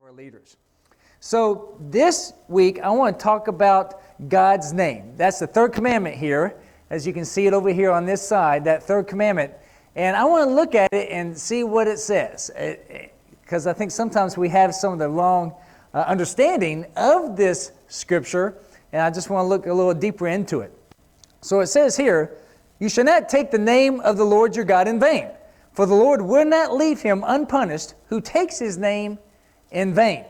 our leaders. So this week I want to talk about God's name. That's the third commandment here, as you can see it over here on this side, that third commandment. And I want to look at it and see what it says, because I think sometimes we have some of the wrong understanding of this scripture, and I just want to look a little deeper into it. So it says here, "You shall not take the name of the Lord your God in vain, for the Lord will not leave him unpunished who takes his name in vain."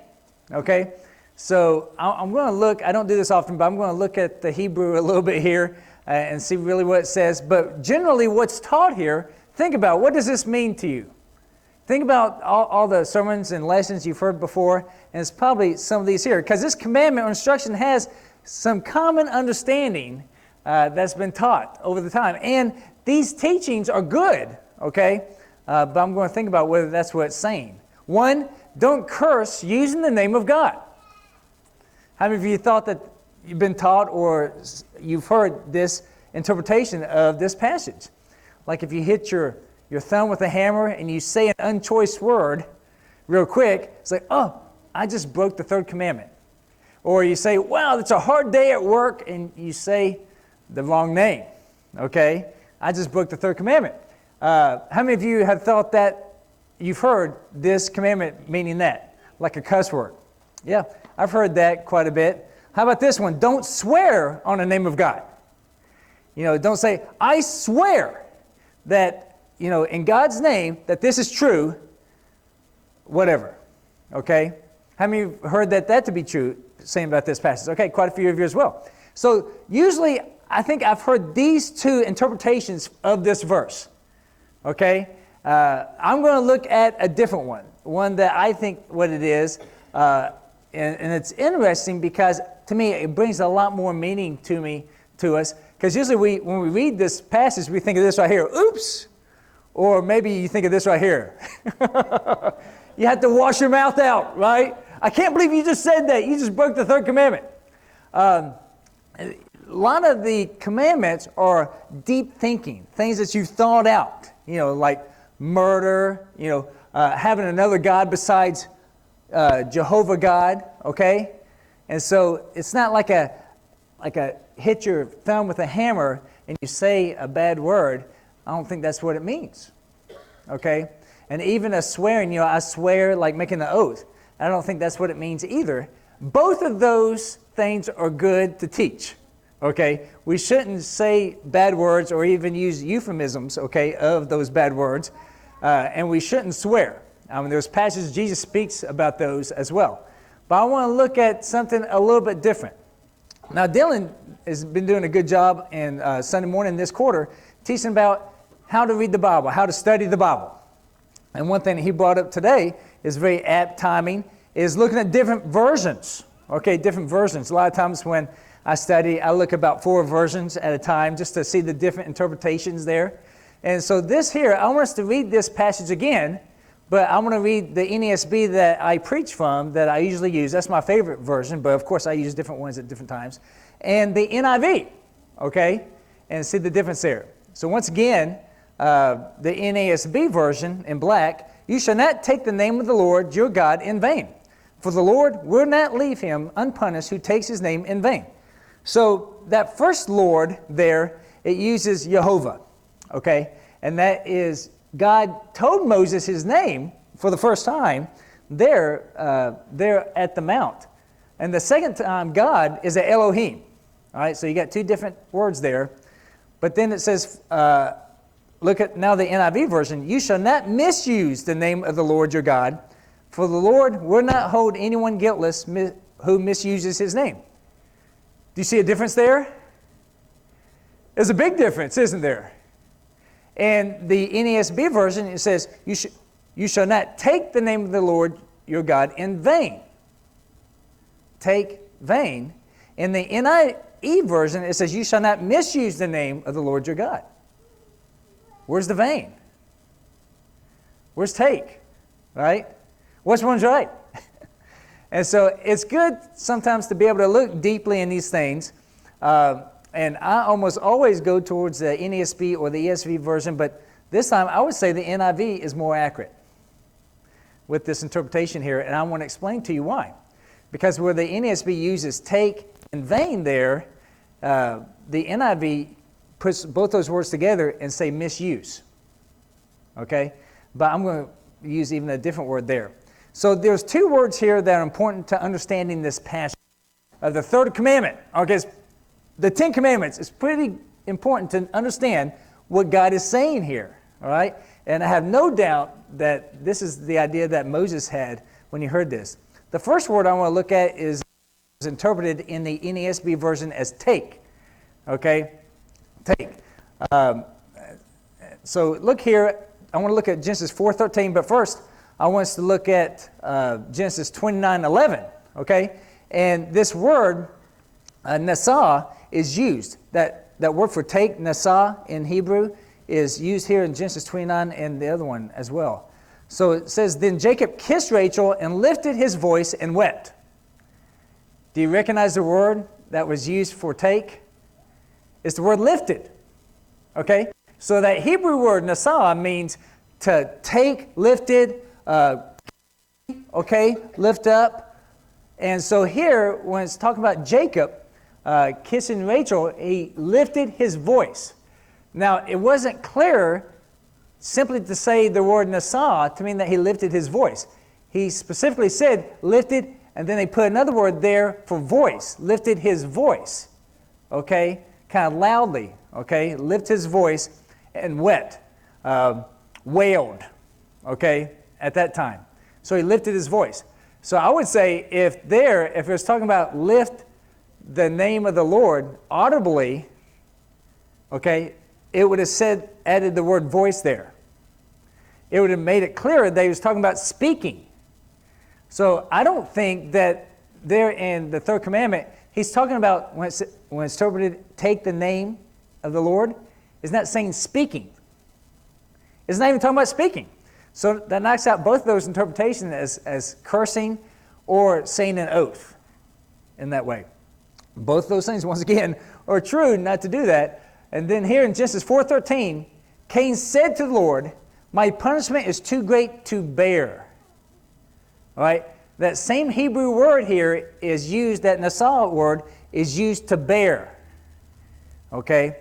Okay, so I'm going to look, I don't do this often, but I'm going to look at the Hebrew a little bit here and see really what it says. But generally what's taught here, think about, what does this mean to you? Think about all the sermons and lessons you've heard before, and it's probably some of these here, because this commandment or instruction has some common understanding that's been taught over the time. And these teachings are good, okay? But I'm going to think about whether that's what it's saying. One, don't curse using the name of God. How many of you thought that you've been taught or you've heard this interpretation of this passage? Like if you hit your thumb with a hammer and you say an unchoice word real quick, it's like, oh, I just broke the third commandment. Or you say, wow, it's a hard day at work, and you say the wrong name. Okay? I just broke the third commandment. How many of you have thought that you've heard this commandment meaning that, like a cuss word? Yeah, I've heard that quite a bit. How about this one? Don't swear on the name of God. You know, don't say, I swear that, you know, in God's name that this is true, whatever. Okay? How many of you heard that to be true, saying about this passage? Okay, quite a few of you as well. So usually I think I've heard these two interpretations of this verse. Okay? I'm going to look at a different one that I think what it is, and it's interesting because to me it brings a lot more meaning to us, because usually when we read this passage we think of this right here, oops, or maybe you think of this right here. You have to wash your mouth out, right? I can't believe you just said that. You just broke the third commandment. A lot of the commandments are deep thinking, things that you've thought out, you know, like murder, you know, having another God besides Jehovah God, okay? And so it's not like a hit your thumb with a hammer and you say a bad word. I don't think that's what it means, okay? And even a swearing, you know, I swear, like making the oath. I don't think that's what it means either. Both of those things are good to teach, okay? We shouldn't say bad words or even use euphemisms, okay, of those bad words. And we shouldn't swear. There's passages Jesus speaks about those as well. But I want to look at something a little bit different. Now, Dylan has been doing a good job in Sunday morning this quarter teaching about how to read the Bible, how to study the Bible. And one thing that he brought up today is very apt timing, is looking at different versions. Okay, different versions. A lot of times when I study, I look about 4 versions at a time just to see the different interpretations there. And so this here, I want us to read this passage again, but I'm going to read the NASB that I preach from, that I usually use. That's my favorite version, but of course I use different ones at different times. And the NIV, okay, and see the difference there. So once again, the NASB version in black, "You shall not take the name of the Lord your God in vain, for the Lord will not leave him unpunished who takes his name in vain." So that first Lord there, it uses Jehovah. Okay, and that is, God told Moses his name for the first time there at the mount. And the second time, God is a Elohim. All right, so you got 2 different words there. But then it says, look at now the NIV version, "You shall not misuse the name of the Lord your God, for the Lord will not hold anyone guiltless who misuses his name." Do you see a difference there? There's a big difference, isn't there? And the NASB version, it says, you shall not take the name of the Lord your God in vain. Take vain. In the NIV version, it says, you shall not misuse the name of the Lord your God. Where's the vain? Where's take? Right? Which one's right? And so it's good sometimes to be able to look deeply in these things. And I almost always go towards the NASB or the ESV version, but this time I would say the NIV is more accurate. with this interpretation here, and I want to explain to you why. Because where the NASB uses take in vain there, the NIV puts both those words together and say misuse. Okay? But I'm going to use even a different word there. So there's two words here that are important to understanding this passage. The third commandment. Okay, the 10 commandments. It's pretty important to understand what God is saying here. All right? And I have no doubt that this is the idea that Moses had when he heard this. The first word I want to look at is interpreted in the NASB version as take. Okay? Take. So look here. I want to look at Genesis 4:13, but first I want us to look at Genesis 29:11. Okay? And this word, nasa, is used. That word for take, nasa, in Hebrew, is used here in Genesis 29 and the other one as well. So it says, then Jacob kissed Rachel and lifted his voice and wept. Do you recognize the word that was used for take? It's the word lifted. Okay? So that Hebrew word, nasa, means to take, lifted, okay, lift up. And so here, when it's talking about Jacob kissing Rachel, he lifted his voice. Now, it wasn't clear simply to say the word nasa to mean that he lifted his voice. He specifically said lifted, and then they put another word there for voice, lifted his voice, okay, kind of loudly, okay, lift his voice and wept, wailed, okay, at that time. So he lifted his voice. So I would say if it was talking about lift the name of the Lord audibly, okay, it would have added the word voice there. It would have made it clearer that he was talking about speaking. So I don't think that there in the third commandment, he's talking about, when it's interpreted, take the name of the Lord, it's not saying speaking. It's not even talking about speaking. So that knocks out both of those interpretations as cursing or saying an oath in that way. Both those things, once again, are true not to do that. And then here in Genesis 4:13, Cain said to the Lord, my punishment is too great to bear. All right? That same Hebrew word here is used, that nasa word is used to bear. Okay?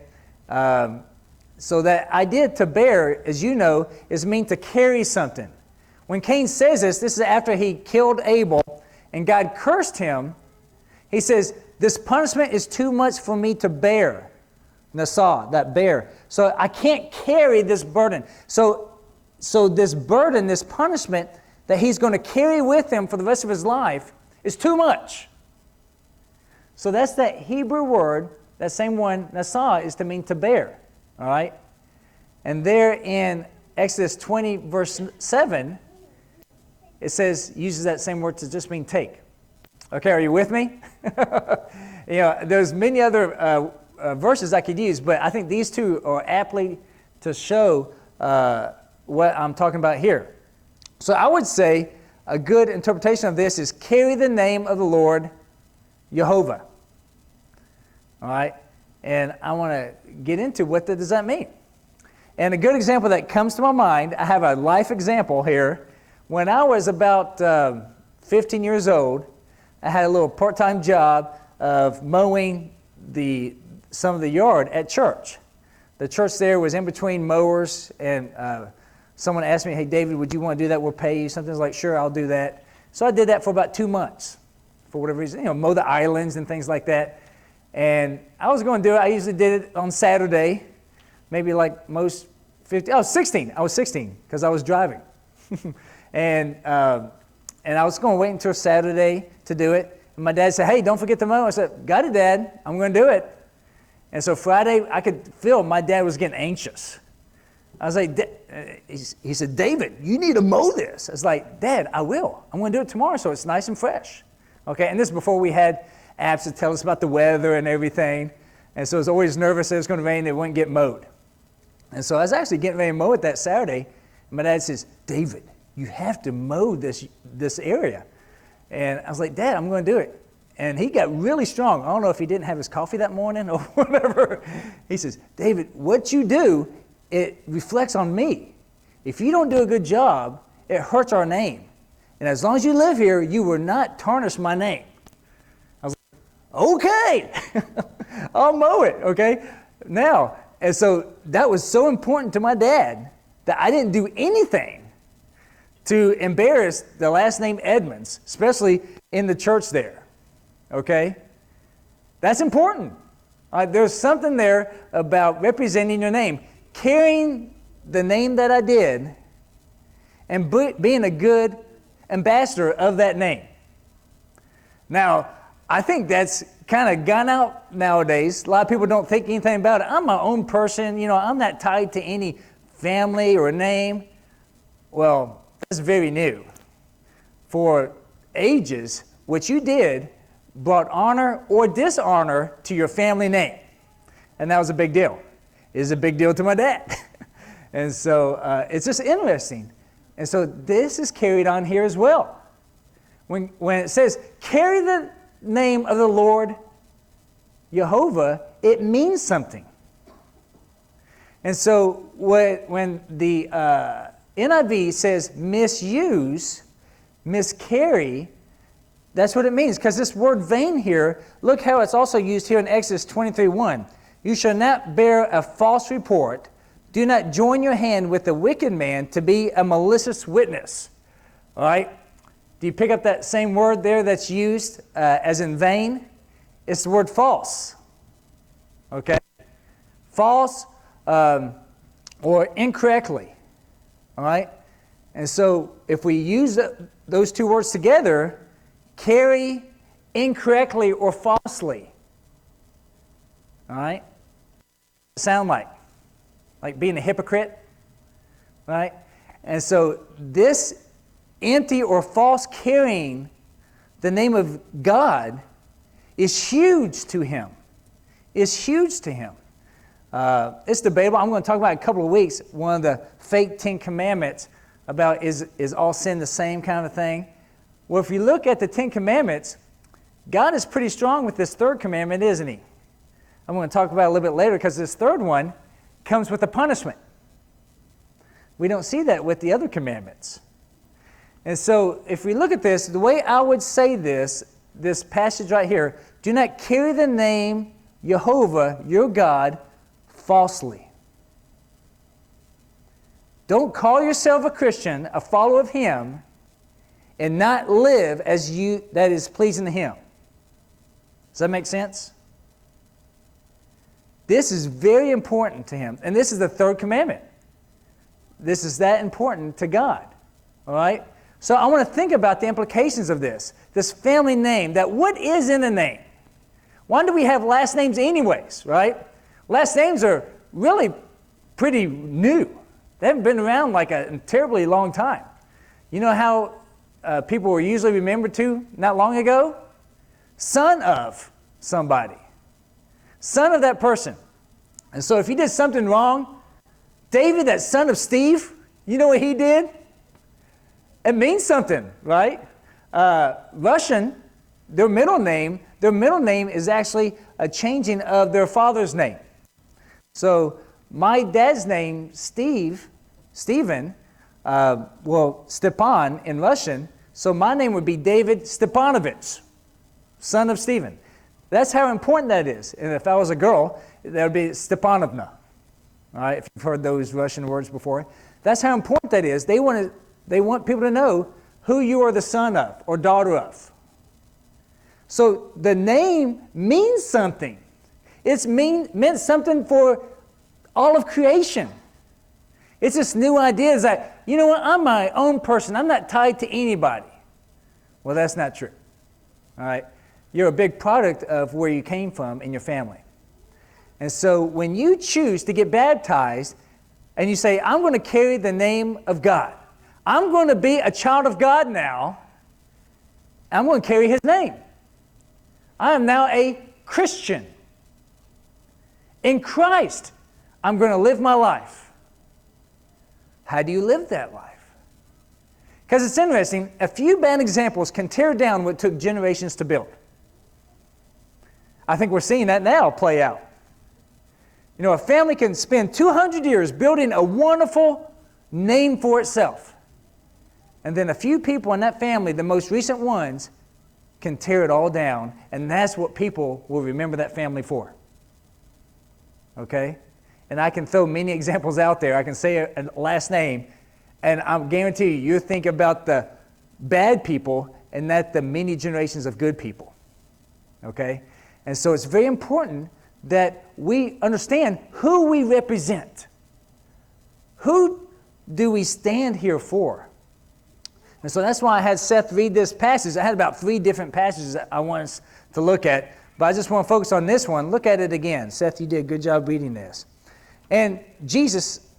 So that idea to bear, as you know, is mean to carry something. When Cain says this is after he killed Abel and God cursed him. He says, this punishment is too much for me to bear. Nasa, that bear. So I can't carry this burden. So this burden, this punishment that he's going to carry with him for the rest of his life is too much. So that's that Hebrew word, that same one, nasa, is to mean to bear. All right? And there in Exodus 20, verse 7, it uses that same word to just mean take. Okay, are you with me? There's many other verses I could use, but I think these two are aptly to show what I'm talking about here. So I would say a good interpretation of this is carry the name of the Lord, Jehovah. All right? And I want to get into what does that mean. And a good example that comes to my mind, I have a life example here. When I was about 15 years old, I had a little part-time job of mowing some of the yard at church. The church there was in between mowers, and someone asked me, hey, David, would you want to do that? We'll pay you. Something like, sure, I'll do that. So I did that for about 2 months, for whatever reason, mow the islands and things like that. And I was going to do it. I usually did it on Saturday, maybe like most 50. I was 16 because I was driving. And I was going to wait until Saturday to do it. And my dad said, hey, don't forget to mow. I said, got it, Dad. I'm going to do it. And so Friday, I could feel my dad was getting anxious. I was like, he said, David, you need to mow this. I was like, Dad, I will. I'm going to do it tomorrow so it's nice and fresh. Okay, and this is before we had apps that tell us about the weather and everything. And so I was always nervous that it was going to rain, it wouldn't get mowed. And so I was actually getting ready to mow it that Saturday. And my dad says, David, you have to mow this area. And I was like, Dad, I'm going to do it. And he got really strong. I don't know if he didn't have his coffee that morning or whatever. He says, David, what you do, it reflects on me. If you don't do a good job, it hurts our name. And as long as you live here, you will not tarnish my name. I was like, okay, I'll mow it, okay? Now, and so that was so important to my dad that I didn't do anything to embarrass the last name Edmonds, especially in the church there, okay? That's important. There's something there about representing your name, carrying the name that I did, and being a good ambassador of that name. Now, I think that's kind of gone out nowadays. A lot of people don't think anything about it. I'm my own person. I'm not tied to any family or name. Well, that's very new. For ages, what you did brought honor or dishonor to your family name. And that was a big deal. It was a big deal to my dad. And so it's just interesting. And so this is carried on here as well. When it says, carry the name of the Lord Jehovah, it means something. And so when the NIV says misuse, miscarry, that's what it means. Because this word vain here, look how it's also used here in Exodus 23:1. You shall not bear a false report. Do not join your hand with the wicked man to be a malicious witness. All right? Do you pick up that same word there that's used as in vain? It's the word false. Okay? False or incorrectly. All right? And so if we use those two words together, carry incorrectly or falsely. All right? Sound like being a hypocrite, right? And so this empty or false carrying the name of God is huge to him. It's huge to him. It's debatable. I'm going to talk about in a couple of weeks one of the fake 10 Commandments about is all sin the same kind of thing. Well, if you look at the 10 Commandments, God is pretty strong with this third commandment, isn't he? I'm going to talk about it a little bit later because this third one comes with a punishment. We don't see that with the other commandments. And so if we look at this, the way I would say this passage right here, do not carry the name Jehovah, your God, falsely. Don't call yourself a Christian, a follower of him, and not live as that is pleasing to him. Does that make sense? This is very important to him. And this is the third commandment. This is that important to God. All right? So I want to think about the implications of this. This family name, that what is in a name? Why do we have last names anyways, right? Last names are really pretty new. They haven't been around like a terribly long time. You know how people were usually remembered to not long ago? Son of somebody. Son of that person. And so if he did something wrong, David, that son of Steve, you know what he did? It means something, right? Russian, their middle name is actually a changing of their father's name. So my dad's name, Stepan in Russian, so my name would be David Stepanovich, son of Stephen. That's how important that is. And if I was a girl, that would be Stepanovna. All right, if you've heard those Russian words before. That's how important that is. They want people to know who you are the son of or daughter of. So the name means something. It's meant something for all of creation. It's this new idea is that, you know what, I'm my own person. I'm not tied to anybody. Well, that's not true. All right? You're a big product of where you came from in your family. And so when you choose to get baptized and you say, I'm going to carry the name of God. I'm going to be a child of God now. I'm going to carry his name. I am now a Christian. In Christ, I'm going to live my life. How do you live that life? Because it's interesting, a few bad examples can tear down what took generations to build. I think we're seeing that now play out. You know, a family can spend 200 years building a wonderful name for itself. And then a few people in that family, the most recent ones, can tear it all down. And that's what people will remember that family for. Okay? And I can throw many examples out there. I can say a last name, and I guarantee you think about the bad people and not the many generations of good people. Okay? And so it's very important that we understand who we represent. Who do we stand here for? And so that's why I had Seth read this passage. I had about 3 different passages that I want us to look at, but I just want to focus on this one. Look at it again. Seth, you did a good job reading this. And Jesus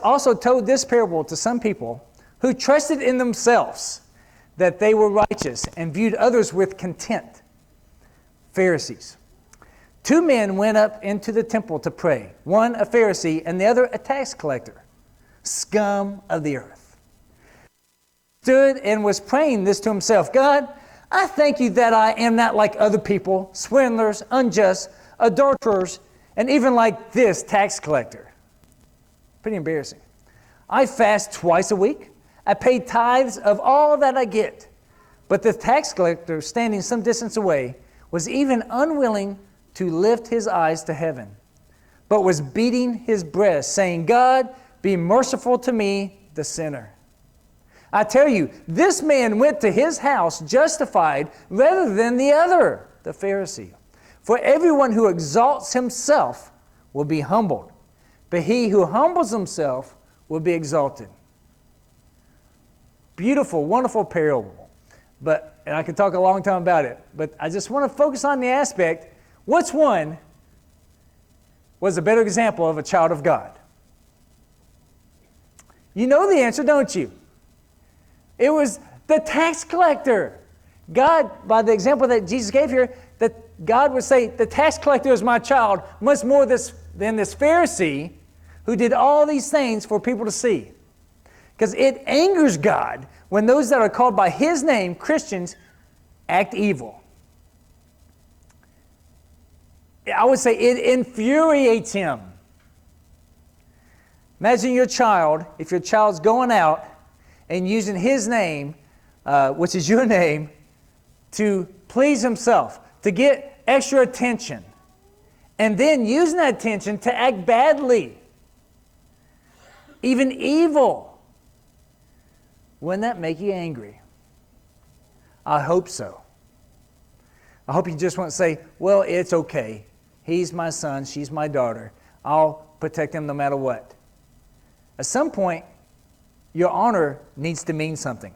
also told this parable to some people who trusted in themselves that they were righteous and viewed others with contempt. Pharisees. 2 men went up into the temple to pray, one a Pharisee and the other a tax collector, scum of the earth. Stood and was praying this to himself, God, I thank you that I am not like other people, swindlers, unjust, adulterers, and even like this tax collector. Pretty embarrassing. I fast twice a week. I pay tithes of all that I get. But the tax collector, standing some distance away, was even unwilling to lift his eyes to heaven, but was beating his breast, saying, God, be merciful to me, the sinner. I tell you, this man went to his house justified rather than the other, the Pharisee. For everyone who exalts himself will be humbled, but he who humbles himself will be exalted. Beautiful, wonderful parable. And I could talk a long time about it, but I just want to focus on the aspect, which one was a better example of a child of God? You know the answer, don't you? It was the tax collector. God, by the example that Jesus gave here, that God would say, the tax collector is my child, much more than this Pharisee who did all these things for people to see. Because it angers God when those that are called by His name, Christians, act evil. I would say it infuriates Him. Imagine your child, if your child's going out and using His name, which is your name, to please himself, to get extra attention, and then using that attention to act badly, even evil. Wouldn't that make you angry? I hope so. I hope you just won't say, well, it's okay. He's my son, she's my daughter. I'll protect them no matter what. At some point, your honor needs to mean something.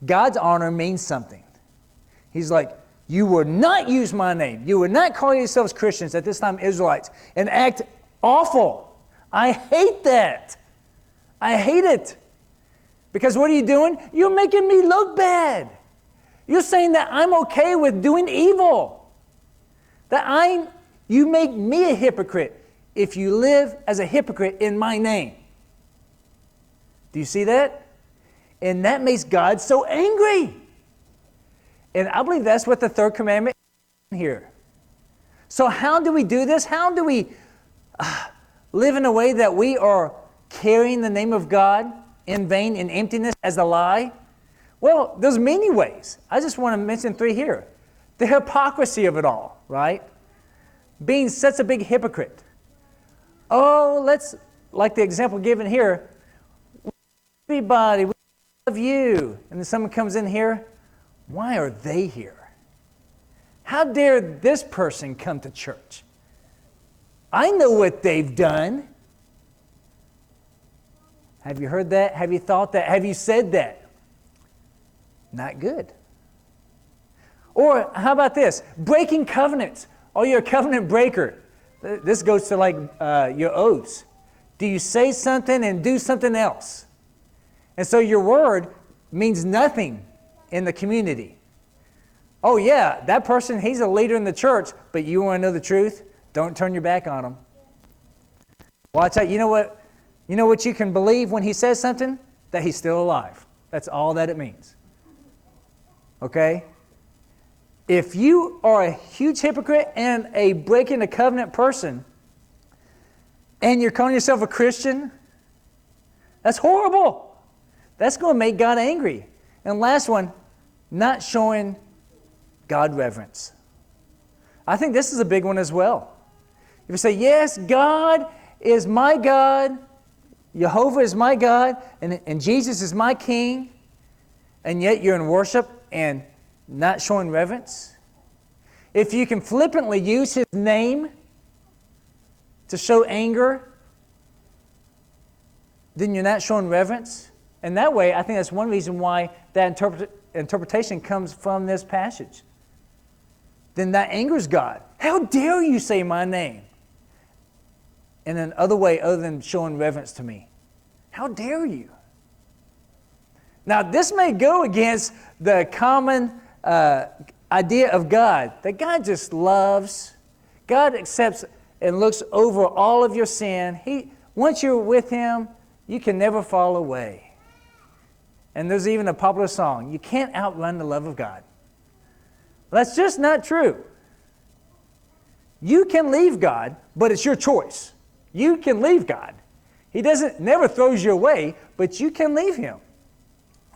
God's honor means something. He's like, you will not use my name. You will not call yourselves Christians, at this time Israelites, and act awful. I hate that. I hate it. Because what are you doing? You're making me look bad. You're saying that I'm okay with doing evil. You make me a hypocrite if you live as a hypocrite in my name. Do you see that? And that makes God so angry. And I believe that's what the third commandment is here. So how do we do this? How do we live in a way that we are carrying the name of God in vain, in emptiness, as a lie? Well, there's many ways. I just want to mention 3 here. The hypocrisy of it all, right? Being such a big hypocrite. Oh, like the example given here, everybody, we love you. And then someone comes in here, why are they here? How dare this person come to church? I know what they've done. Have you heard that? Have you thought that? Have you said that? Not good. Or how about this? Breaking covenants. Oh, you're a covenant breaker. This goes to like your oaths. Do you say something and do something else? And so your word means nothing in the community. Oh yeah, that person, he's a leader in the church, but you want to know the truth? Don't turn your back on him. Watch out. You know what you can believe when he says something? That he's still alive. That's all that it means. Okay? If you are a huge hypocrite and a breaking the covenant person, and you're calling yourself a Christian, That's horrible. That's going to make God angry. And last one, not showing God reverence. I think this is a big one as well. If you say, yes, God is my God, Jehovah is my God, and Jesus is my King, and yet you're in worship and not showing reverence. If you can flippantly use His name to show anger, then you're not showing reverence. And that way, I think that's one reason why that interpretation comes from this passage. Then that angers God. How dare you say my name in another way other than showing reverence to me? How dare you? Now, this may go against the common idea of God, that God just loves. God accepts and looks over all of your sin. Once you're with Him, you can never fall away. And there's even a popular song, you can't outrun the love of God. That's just not true. You can leave God, but it's your choice. You can leave God. He never throws you away, but you can leave Him.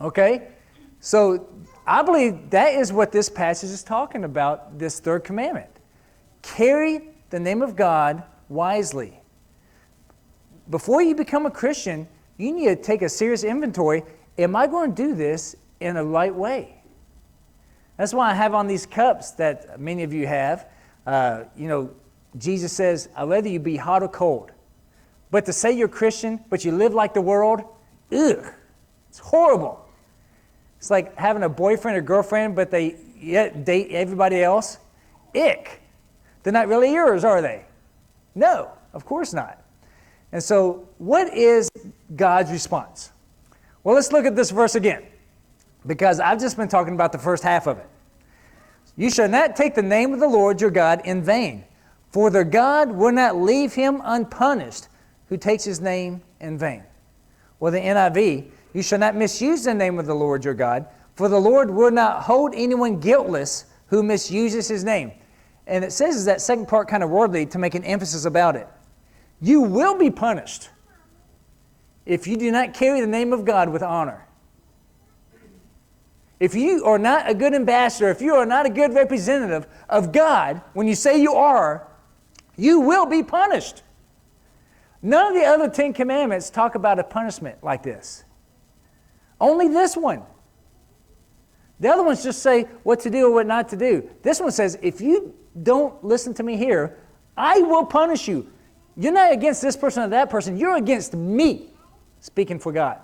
Okay? So I believe that is what this passage is talking about, this third commandment. Carry the name of God wisely. Before you become a Christian, you need to take a serious inventory. Am I going to do this in a right way? That's why I have on these cups that many of you have. Jesus says, I'd rather you be hot or cold. But to say you're Christian, but you live like the world, it's horrible. It's like having a boyfriend or girlfriend, but they yet date everybody else. Ick. They're not really yours, are they? No, of course not. And so, what is God's response? Well, let's look at this verse again, because I've just been talking about the first half of it. You shall not take the name of the Lord your God in vain, for the God will not leave him unpunished who takes his name in vain. Well, the NIV, you shall not misuse the name of the Lord your God, for the Lord will not hold anyone guiltless who misuses his name. And it says that second part kind of worldly to make an emphasis about it. You will be punished if you do not carry the name of God with honor. If you are not a good ambassador, if you are not a good representative of God, when you say you are, you will be punished. None of the other 10 commandments talk about a punishment like this. Only this one. The other ones just say what to do or what not to do. This one says, if you don't listen to me here, I will punish you. You're not against this person or that person. You're against me, speaking for God.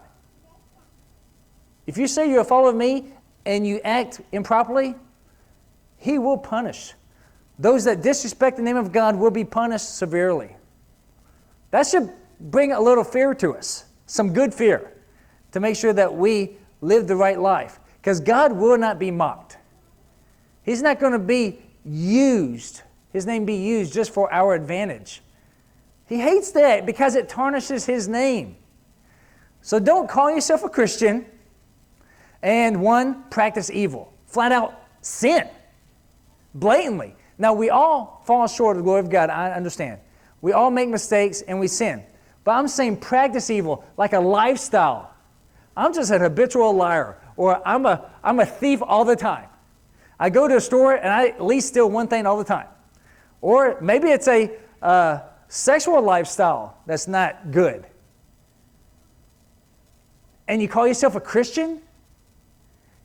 If you say you're a follower of me and you act improperly, he will punish. Those that disrespect the name of God will be punished severely. That should bring a little fear to us, some good fear, to make sure that we live the right life. Because God will not be mocked. He's not going to be used, his name be used just for our advantage. He hates that because it tarnishes his name. So don't call yourself a Christian and practice evil. Flat out sin. Blatantly. Now we all fall short of the glory of God, I understand. We all make mistakes and we sin. But I'm saying practice evil like a lifestyle. I'm just an habitual liar, or I'm a thief all the time. I go to a store and I at least steal one thing all the time. Or maybe it's a sexual lifestyle that's not good. And you call yourself a Christian?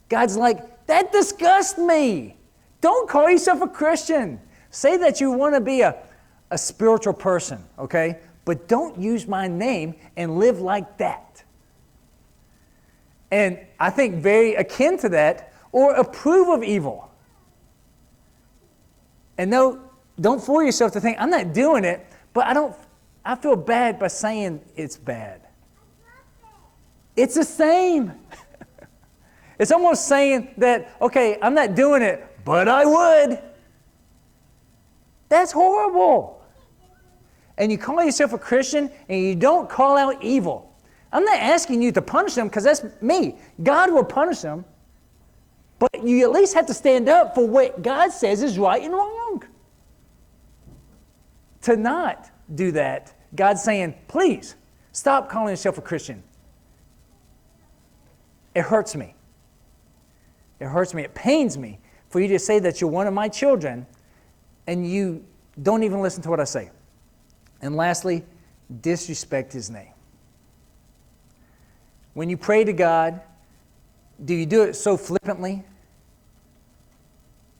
God's like, that disgusts me. Don't call yourself a Christian. Say that you want to be a spiritual person, okay? But don't use my name and live like that. And I think very akin to that, or approve of evil. And no, don't fool yourself to think, I'm not doing it, but I feel bad by saying it's bad. It's the same. It's almost saying that, okay, I'm not doing it, but I would. That's horrible. And you call yourself a Christian and you don't call out evil. I'm not asking you to punish them because that's me. God will punish them. But you at least have to stand up for what God says is right and wrong. To not do that, God's saying, please, stop calling yourself a Christian. It hurts me. It hurts me. It pains me for you to say that you're one of my children and you don't even listen to what I say. And lastly, disrespect his name. When you pray to God, do you do it so flippantly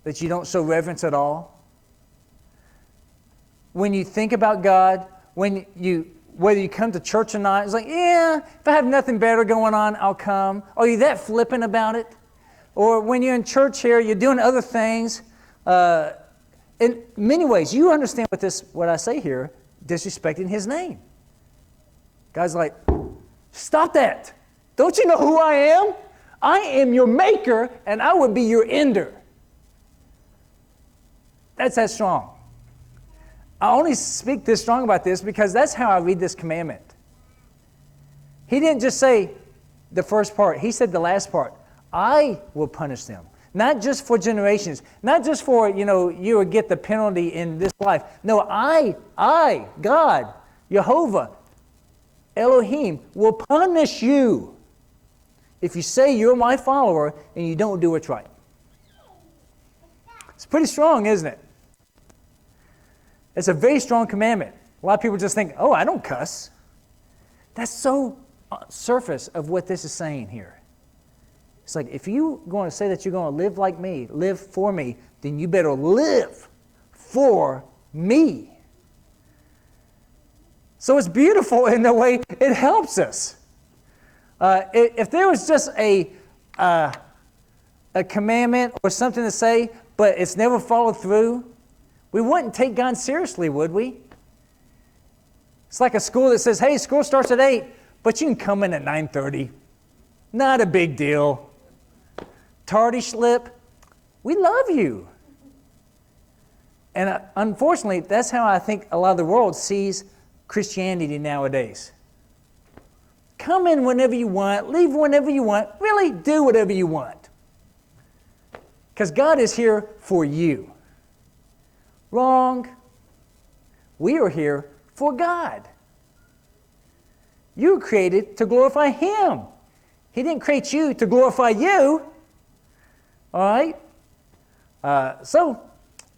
that you don't show reverence at all? When you think about God, whether you come to church or not, it's like, yeah, if I have nothing better going on, I'll come. Are you that flippant about it? Or when you're in church here, you're doing other things. In many ways, you understand what I say here, disrespecting his name. God's like, stop that. Don't you know who I am? I am your maker, and I would be your ender. That's that strong. I only speak this strong about this because that's how I read this commandment. He didn't just say the first part. He said the last part. I will punish them. Not just for generations. Not just for, you will get the penalty in this life. No, I, God, Jehovah, Elohim, will punish you if you say you're my follower and you don't do what's right. It's pretty strong, isn't it? It's a very strong commandment. A lot of people just think, oh, I don't cuss. That's so surface of what this is saying here. It's like, if you're going to say that you're going to live like me, live for me, then you better live for me. So it's beautiful in the way it helps us. If there was just a commandment or something to say, but it's never followed through, we wouldn't take God seriously, would we? It's like a school that says, hey, school starts at 8, but you can come in at 9:30. Not a big deal. Tardy slip, we love you. And unfortunately, that's how I think a lot of the world sees Christianity nowadays. Come in whenever you want, leave whenever you want, really do whatever you want. Because God is here for you. Wrong. We are here for God. You were created to glorify Him. He didn't create you to glorify you. All right? So,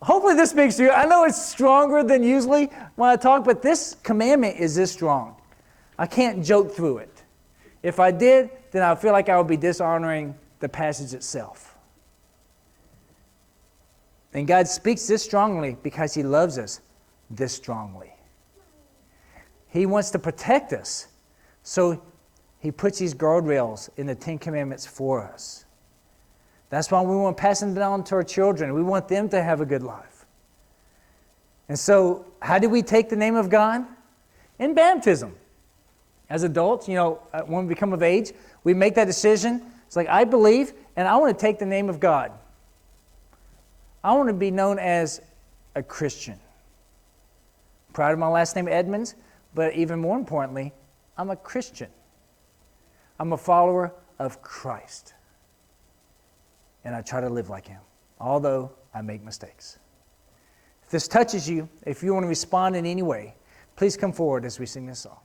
hopefully this speaks to you. I know it's stronger than usually when I talk, but this commandment is this strong. I can't joke through it. If I did, then I feel like I would be dishonoring the passage itself. And God speaks this strongly because He loves us this strongly. He wants to protect us. So He puts these guardrails in the Ten Commandments for us. That's why we want to pass them down to our children. We want them to have a good life. And so, how do we take the name of God? In baptism. As adults, when we become of age, we make that decision. It's like, I believe, and I want to take the name of God. I want to be known as a Christian. Proud of my last name, Edmonds, but even more importantly, I'm a Christian. I'm a follower of Christ. And I try to live like Him, although I make mistakes. If this touches you, if you want to respond in any way, please come forward as we sing this song.